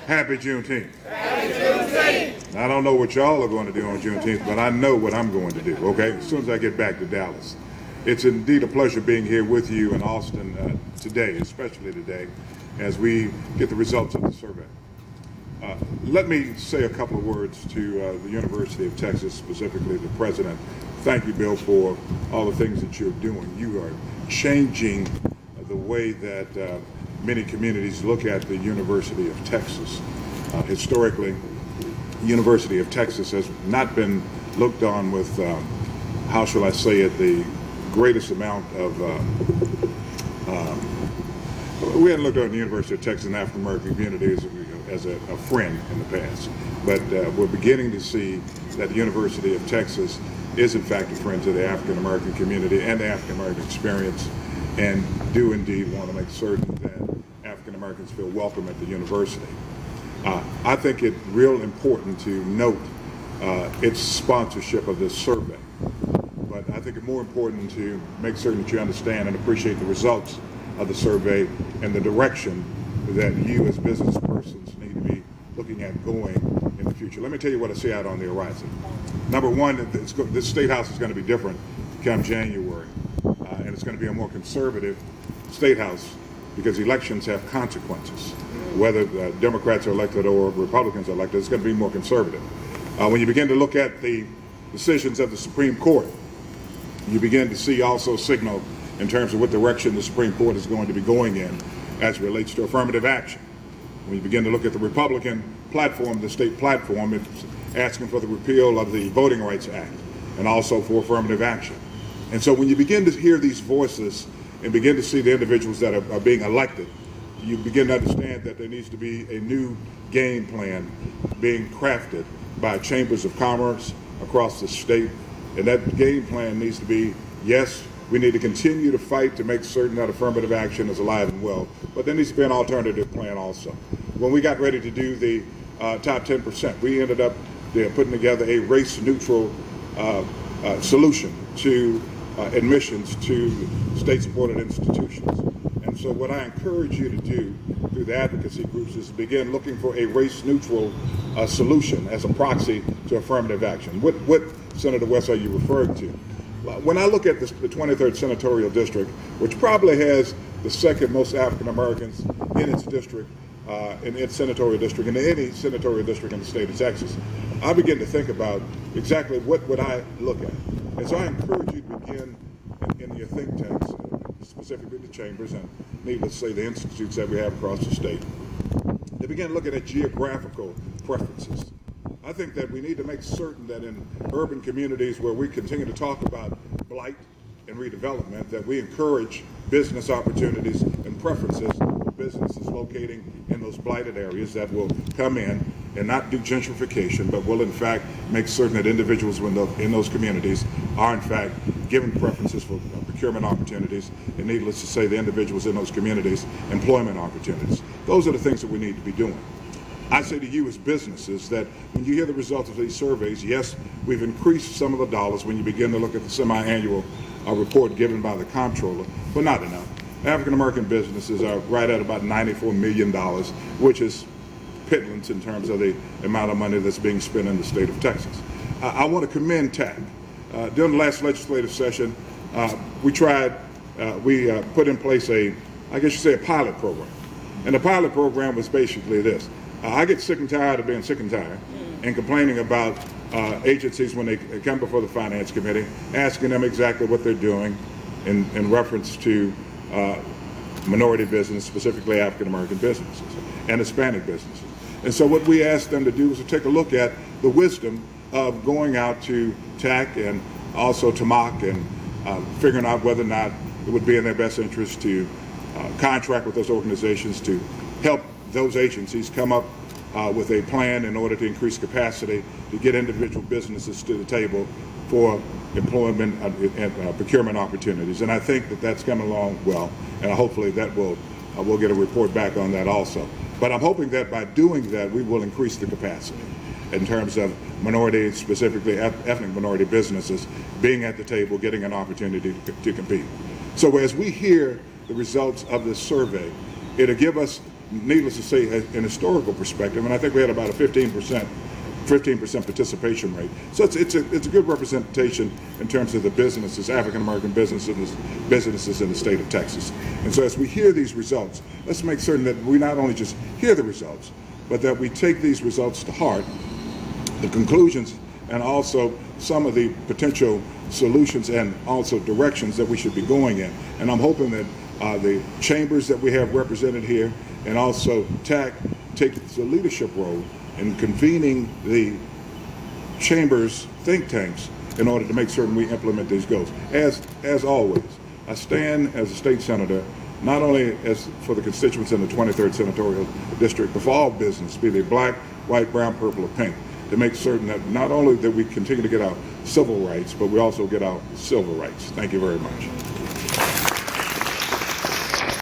Happy Juneteenth. Happy Juneteenth. I don't know what y'all are going to do on Juneteenth, but I know what I'm going to do, okay, as soon as I get back to Dallas. It's indeed a pleasure being here with you in Austin today, especially today, as we get the results of the survey. Let me say a couple of words to the University of Texas, specifically the president. Thank you, Bill, for all the things that you're doing. You are changing the way that many communities look at the University of Texas. Historically, the University of Texas has not been looked on with, how shall I say it, the greatest amount of, we hadn't looked on the University of Texas and African American community as a friend in the past. But we're beginning to see that the University of Texas is in fact a friend to the African American community and the African American experience, and do indeed want to make certain that African Americans feel welcome at the university. I think it's real important to note its sponsorship of this survey, but I think it's more important to make certain that you understand and appreciate the results of the survey and the direction that you as business persons need to be looking at going in the future. Let me tell you what I see out on the horizon. Number one, this State House is going to be different come January, and it's going to be a more conservative State House because elections have consequences. Whether Democrats are elected or Republicans are elected, it's going to be more conservative. When you begin to look at the decisions of the Supreme Court, you begin to see also signal in terms of what direction the Supreme Court is going to be going in as it relates to affirmative action. When you begin to look at the Republican platform, the state platform, it's asking for the repeal of the Voting Rights Act and also for affirmative action. And so when you begin to hear these voices and begin to see the individuals that are being elected, you begin to understand that there needs to be a new game plan being crafted by chambers of commerce across the state. And that game plan needs to be, yes, we need to continue to fight to make certain that affirmative action is alive and well, but there needs to be an alternative plan also. When we got ready to do the top 10%, we ended up putting together a race-neutral solution to admissions to state-supported institutions. And so what I encourage you to do through the advocacy groups is begin looking for a race-neutral solution as a proxy to affirmative action. What Senator West are you referring to? When I look at the 23rd Senatorial District, which probably has the second most African Americans in its district, in its senatorial district, and any senatorial district in the state of Texas, I begin to think about exactly what would I look at. And so I encourage you to begin in your think tanks, specifically the chambers and needless to say the institutes that we have across the state, to begin looking at geographical preferences. I think that we need to make certain that in urban communities where we continue to talk about blight and redevelopment, that we encourage business opportunities and preferences for businesses locating in those blighted areas that will come in and not do gentrification, but will in fact make certain that individuals in those communities are in fact given preferences for procurement opportunities, and needless to say, the individuals in those communities, employment opportunities. Those are the things that we need to be doing. I say to you as businesses that when you hear the results of these surveys, yes, we've increased some of the dollars when you begin to look at the semi-annual report given by the comptroller, but not enough. African American businesses are right at about $94 million, which is pittance in terms of the amount of money that's being spent in the state of Texas. I want to commend TAC. During the last legislative session, we put in place I guess you say a pilot program. And the pilot program was basically this. I get sick and tired of being sick and tired and complaining about agencies when they come before the Finance Committee, asking them exactly what they're doing in reference to minority business, specifically African American businesses and Hispanic businesses. And so what we asked them to do was to take a look at the wisdom of going out to TAC and also to MOC and figuring out whether or not it would be in their best interest to contract with those organizations to help those agencies come up with a plan in order to increase capacity to get individual businesses to the table for employment and procurement opportunities. And I think that that's coming along well, and hopefully that we'll get a report back on that also. But I'm hoping that by doing that, we will increase the capacity in terms of minority, specifically ethnic minority businesses, being at the table, getting an opportunity to compete. So as we hear the results of this survey, it'll give us needless to say, an historical perspective, and I think we had about a 15% participation rate. So it's a good representation in terms of the businesses, African American businesses in the state of Texas. And so as we hear these results, let's make certain that we not only just hear the results, but that we take these results to heart, the conclusions, and also some of the potential solutions and also directions that we should be going in. And I'm hoping that the chambers that we have represented here and also TAC take the leadership role in convening the chambers think tanks in order to make certain we implement these goals. As always, I stand as a state senator not only as for the constituents in the 23rd Senatorial District, but for all business, be they black, white, brown, purple, or pink, to make certain that not only that we continue to get our civil rights, but we also get our civil rights. Thank you very much.